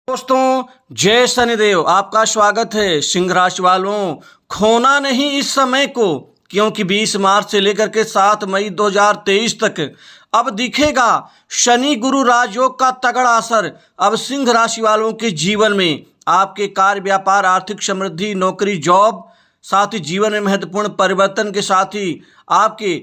दोस्तों, जय शनिदेव। आपका स्वागत है। सिंह राशि वालों, खोना नहीं इस समय को, क्योंकि 20 मार्च से लेकर के 7 मई 2023 तक अब दिखेगा शनि गुरु राजयोग का तगड़ा असर। अब सिंह राशि वालों के जीवन में आपके कार्य, व्यापार, आर्थिक समृद्धि, नौकरी, जॉब, साथ ही जीवन में महत्वपूर्ण परिवर्तन के साथ ही आपके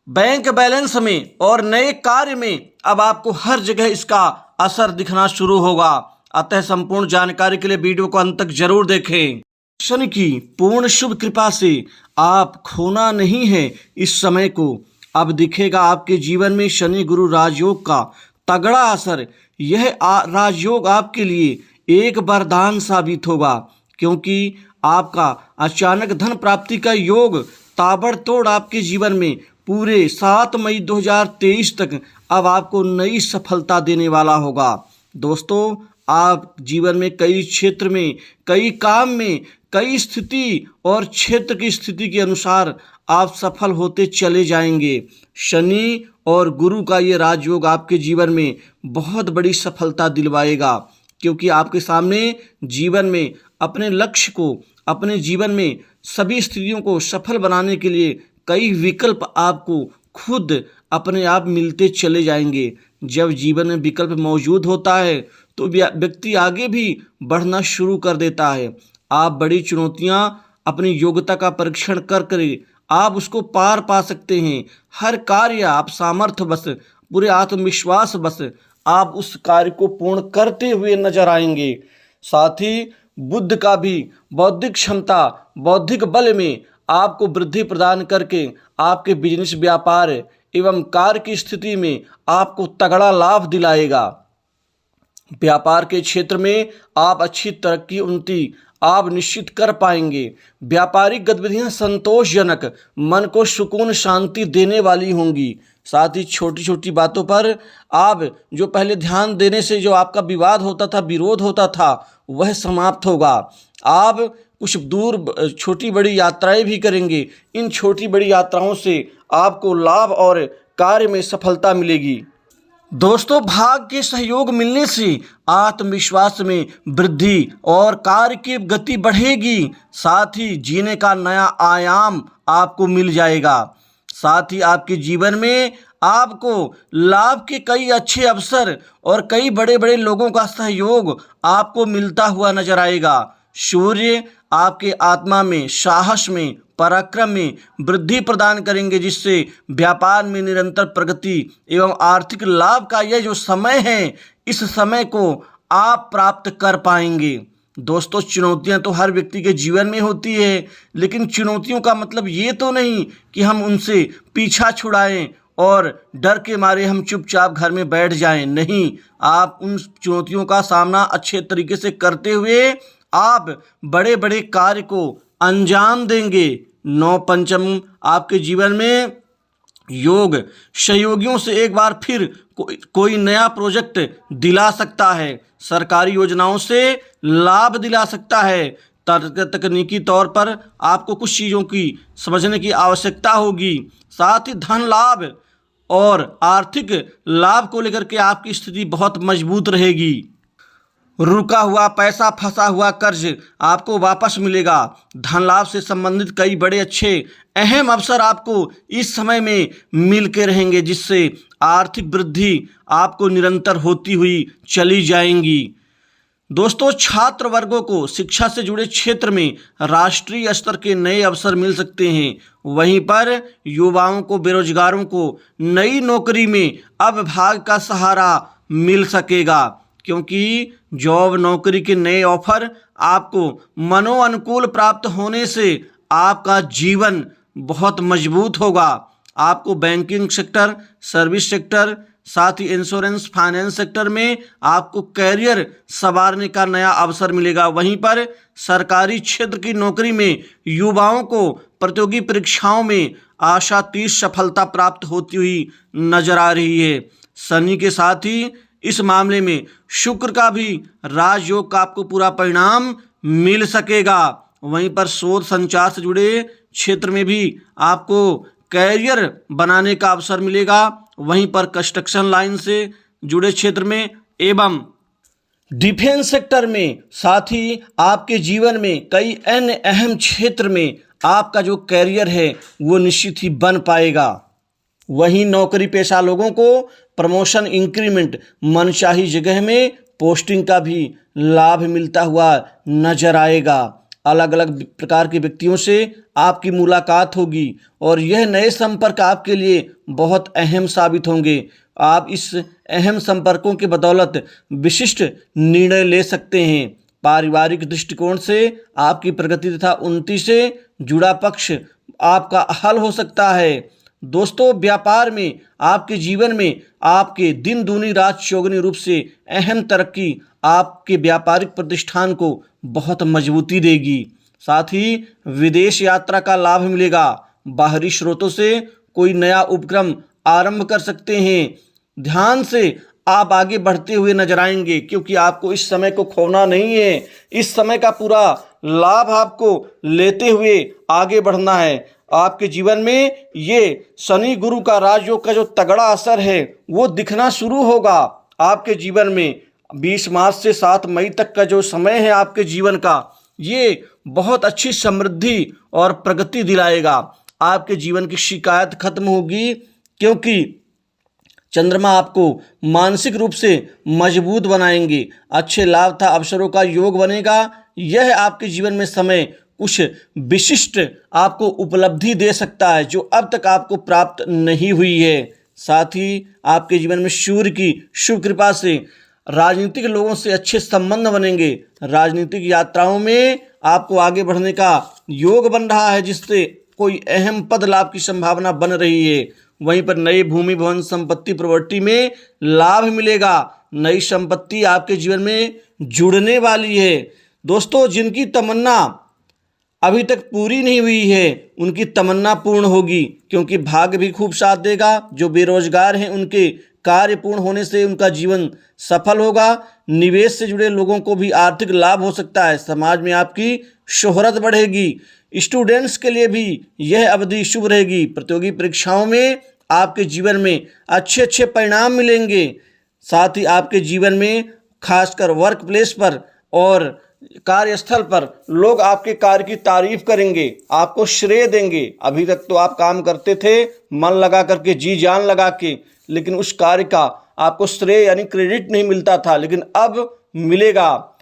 बैंक बैलेंस में और नए कार्य में अब आपको हर जगह इसका असर दिखना शुरू होगा। अतः संपूर्ण जानकारी के लिए वीडियो को अंत तक जरूर देखें। शनि की पूर्ण शुभ कृपा से आप खोना नहीं है इस समय को। अब दिखेगा आपके जीवन में शनि गुरु राजयोग का तगड़ा असर। यह राजयोग आपके लिए एक वरदान साबित होगा, क्योंकि आपका अचानक धन प्राप्ति का योग ताबड़तोड़ आपके जीवन में पूरे 7 मई 2023 तक अब आपको नई सफलता देने वाला होगा। दोस्तों, आप जीवन में कई क्षेत्र में, कई काम में, कई स्थिति और क्षेत्र की स्थिति के अनुसार आप सफल होते चले जाएंगे। शनि और गुरु का ये राजयोग आपके जीवन में बहुत बड़ी सफलता दिलवाएगा, क्योंकि आपके सामने जीवन में अपने लक्ष्य को, अपने जीवन में सभी स्थितियों को सफल बनाने के लिए कई विकल्प आपको खुद अपने आप मिलते चले जाएंगे। जब जीवन में विकल्प मौजूद होता है तो व्यक्ति आगे भी बढ़ना शुरू कर देता है। आप बड़ी चुनौतियां अपनी योग्यता का परीक्षण कर आप उसको पार पा सकते हैं। हर कार्य आप सामर्थ्य बस, पूरे आत्मविश्वास बस आप उस कार्य को पूर्ण करते हुए नजर आएंगे। साथ ही बुद्ध का भी बौद्धिक क्षमता, बौद्धिक बल में आपको वृद्धि प्रदान करके आपके बिजनेस, व्यापार एवं कार्य की स्थिति में आपको तगड़ा लाभ दिलाएगा। व्यापार के क्षेत्र में आप अच्छी तरक्की, उन्नति आप निश्चित कर पाएंगे। व्यापारिक गतिविधियां संतोषजनक, मन को सुकून, शांति देने वाली होंगी। साथ ही छोटी छोटी बातों पर आप जो पहले ध्यान देने से जो आपका विवाद होता था, विरोध होता था, वह समाप्त होगा। आप कुछ दूर छोटी बड़ी यात्राएं भी करेंगे। इन छोटी बड़ी यात्राओं से आपको लाभ और कार्य में सफलता मिलेगी। दोस्तों, भाग्य के सहयोग मिलने से आत्मविश्वास में वृद्धि और कार्य की गति बढ़ेगी। साथ ही जीने का नया आयाम आपको मिल जाएगा। साथ ही आपके जीवन में आपको लाभ के कई अच्छे अवसर और कई बड़े बड़े लोगों का सहयोग आपको मिलता हुआ नजर आएगा। सूर्य आपके आत्मा में, साहस में, पराक्रम में वृद्धि प्रदान करेंगे, जिससे व्यापार में निरंतर प्रगति एवं आर्थिक लाभ का यह जो समय है, इस समय को आप प्राप्त कर पाएंगे। दोस्तों, चुनौतियां तो हर व्यक्ति के जीवन में होती है, लेकिन चुनौतियों का मतलब ये तो नहीं कि हम उनसे पीछा छुड़ाएं और डर के मारे हम चुपचाप घर में बैठ जाएं। नहीं, आप उन चुनौतियों का सामना अच्छे तरीके से करते हुए आप बड़े बड़े कार्य को अंजाम देंगे। 9 पंचम आपके जीवन में योग सहयोगियों से एक बार फिर कोई नया प्रोजेक्ट दिला सकता है, सरकारी योजनाओं से लाभ दिला सकता है। तकनीकी तौर पर आपको कुछ चीज़ों की समझने की आवश्यकता होगी। साथ ही धन लाभ और आर्थिक लाभ को लेकर के आपकी स्थिति बहुत मजबूत रहेगी। रुका हुआ पैसा, फंसा हुआ कर्ज आपको वापस मिलेगा। धन लाभ से संबंधित कई बड़े अच्छे अहम अवसर आपको इस समय में मिल के रहेंगे, जिससे आर्थिक वृद्धि आपको निरंतर होती हुई चली जाएंगी। दोस्तों, छात्र वर्गों को शिक्षा से जुड़े क्षेत्र में राष्ट्रीय स्तर के नए अवसर मिल सकते हैं। वहीं पर युवाओं को, बेरोजगारों को नई नौकरी में अब भाग्य का सहारा मिल सकेगा, क्योंकि जॉब, नौकरी के नए ऑफर आपको मनोअनुकूल प्राप्त होने से आपका जीवन बहुत मजबूत होगा। आपको बैंकिंग सेक्टर, सर्विस सेक्टर, साथ ही इंश्योरेंस, फाइनेंस सेक्टर में आपको कैरियर संवारने का नया अवसर मिलेगा। वहीं पर सरकारी क्षेत्र की नौकरी में युवाओं को प्रतियोगी परीक्षाओं में आशातीत सफलता प्राप्त होती हुई नजर आ रही है। शनि के साथ ही इस मामले में शुक्र का भी राजयोग का आपको पूरा परिणाम मिल सकेगा। वहीं पर शोध, संचार से जुड़े क्षेत्र में भी आपको कैरियर बनाने का अवसर मिलेगा। वहीं पर कंस्ट्रक्शन लाइन से जुड़े क्षेत्र में एवं डिफेंस सेक्टर में, साथ ही आपके जीवन में कई अन्य अहम क्षेत्र में आपका जो कैरियर है वो निश्चित ही बन पाएगा। वहीं नौकरी पेशा लोगों को प्रमोशन, इंक्रीमेंट, मनचाही जगह में पोस्टिंग का भी लाभ मिलता हुआ नजर आएगा। अलग अलग प्रकार के व्यक्तियों से आपकी मुलाकात होगी और यह नए संपर्क आपके लिए बहुत अहम साबित होंगे। आप इस अहम संपर्कों के बदौलत विशिष्ट निर्णय ले सकते हैं। पारिवारिक दृष्टिकोण से आपकी प्रगति तथा उन्नति से जुड़ा पक्ष आपका हल हो सकता है। दोस्तों, व्यापार में, आपके जीवन में आपके दिन दूनी रात चौगुनी रूप से अहम तरक्की आपके व्यापारिक प्रतिष्ठान को बहुत मजबूती देगी। साथ ही विदेश यात्रा का लाभ मिलेगा। बाहरी स्रोतों से कोई नया उपक्रम आरंभ कर सकते हैं। ध्यान से आप आगे बढ़ते हुए नजर आएंगे, क्योंकि आपको इस समय को खोना नहीं है। इस समय का पूरा लाभ आपको लेते हुए आगे बढ़ना है। आपके जीवन में ये शनि गुरु का राजयोग का जो तगड़ा असर है वो दिखना शुरू होगा। आपके जीवन में 20 मार्च से 7 मई तक का जो समय है आपके जीवन का, ये बहुत अच्छी समृद्धि और प्रगति दिलाएगा। आपके जीवन की शिकायत खत्म होगी, क्योंकि चंद्रमा आपको मानसिक रूप से मजबूत बनाएंगे। अच्छे लाभ तथा अवसरों का योग बनेगा। यह आपके जीवन में समय कुछ विशिष्ट आपको उपलब्धि दे सकता है जो अब तक आपको प्राप्त नहीं हुई है। साथ ही आपके जीवन में सूर्य की शुभ कृपा से राजनीतिक लोगों से अच्छे संबंध बनेंगे। राजनीतिक यात्राओं में आपको आगे बढ़ने का योग बन रहा है, जिससे कोई अहम पद लाभ की संभावना बन रही है। वहीं पर नई भूमि, भवन, संपत्ति, प्रॉपर्टी में लाभ मिलेगा। नई संपत्ति आपके जीवन में जुड़ने वाली है। दोस्तों, जिनकी तमन्ना अभी तक पूरी नहीं हुई है उनकी तमन्ना पूर्ण होगी, क्योंकि भाग्य भी खूब साथ देगा। जो बेरोजगार हैं उनके कार्य पूर्ण होने से उनका जीवन सफल होगा। निवेश से जुड़े लोगों को भी आर्थिक लाभ हो सकता है। समाज में आपकी शोहरत बढ़ेगी। स्टूडेंट्स के लिए भी यह अवधि शुभ रहेगी। प्रतियोगी परीक्षाओं में आपके जीवन में अच्छे अच्छे परिणाम मिलेंगे। साथ ही आपके जीवन में खासकर वर्क प्लेस पर और कार्यस्थल पर लोग आपके कार्य की तारीफ करेंगे, आपको श्रेय देंगे। अभी तक तो आप काम करते थे मन लगा करके, जी जान लगा के, लेकिन उस कार्य का आपको श्रेय यानी क्रेडिट नहीं मिलता था, लेकिन अब मिलेगा।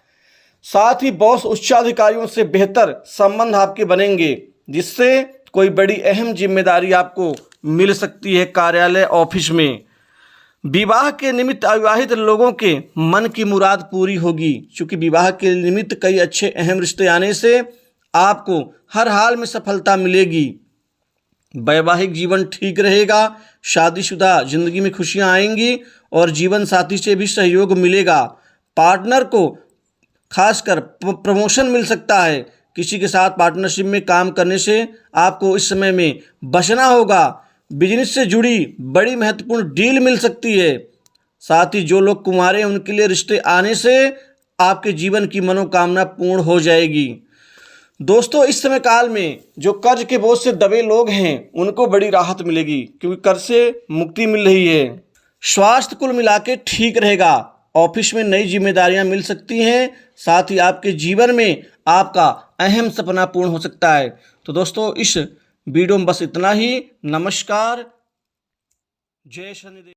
साथ ही बॉस, उच्चाधिकारियों से बेहतर संबंध आपके बनेंगे, जिससे कोई बड़ी अहम जिम्मेदारी आपको मिल सकती है कार्यालय, ऑफिस में। विवाह के निमित्त अविवाहित लोगों के मन की मुराद पूरी होगी, क्योंकि विवाह के निमित्त कई अच्छे अहम रिश्ते आने से आपको हर हाल में सफलता मिलेगी। वैवाहिक जीवन ठीक रहेगा। शादीशुदा जिंदगी में खुशियां आएंगी और जीवन साथी से भी सहयोग मिलेगा। पार्टनर को खासकर प्रमोशन मिल सकता है। किसी के साथ पार्टनरशिप में काम करने से आपको इस समय में बचना होगा। बिजनेस से जुड़ी बड़ी महत्वपूर्ण डील मिल सकती है। साथ ही जो लोग कुंवारे हैं उनके लिए रिश्ते आने से आपके जीवन की मनोकामना पूर्ण हो जाएगी। दोस्तों, इस समय काल में जो कर्ज के बोझ से दबे लोग हैं उनको बड़ी राहत मिलेगी, क्योंकि कर्ज से मुक्ति मिल रही है। स्वास्थ्य कुल मिला के ठीक रहेगा। ऑफिस में नई जिम्मेदारियां मिल सकती हैं। साथ ही आपके जीवन में आपका अहम सपना पूर्ण हो सकता है। तो दोस्तों, इस वीडियो में बस इतना ही। नमस्कार, जय शनिदेव।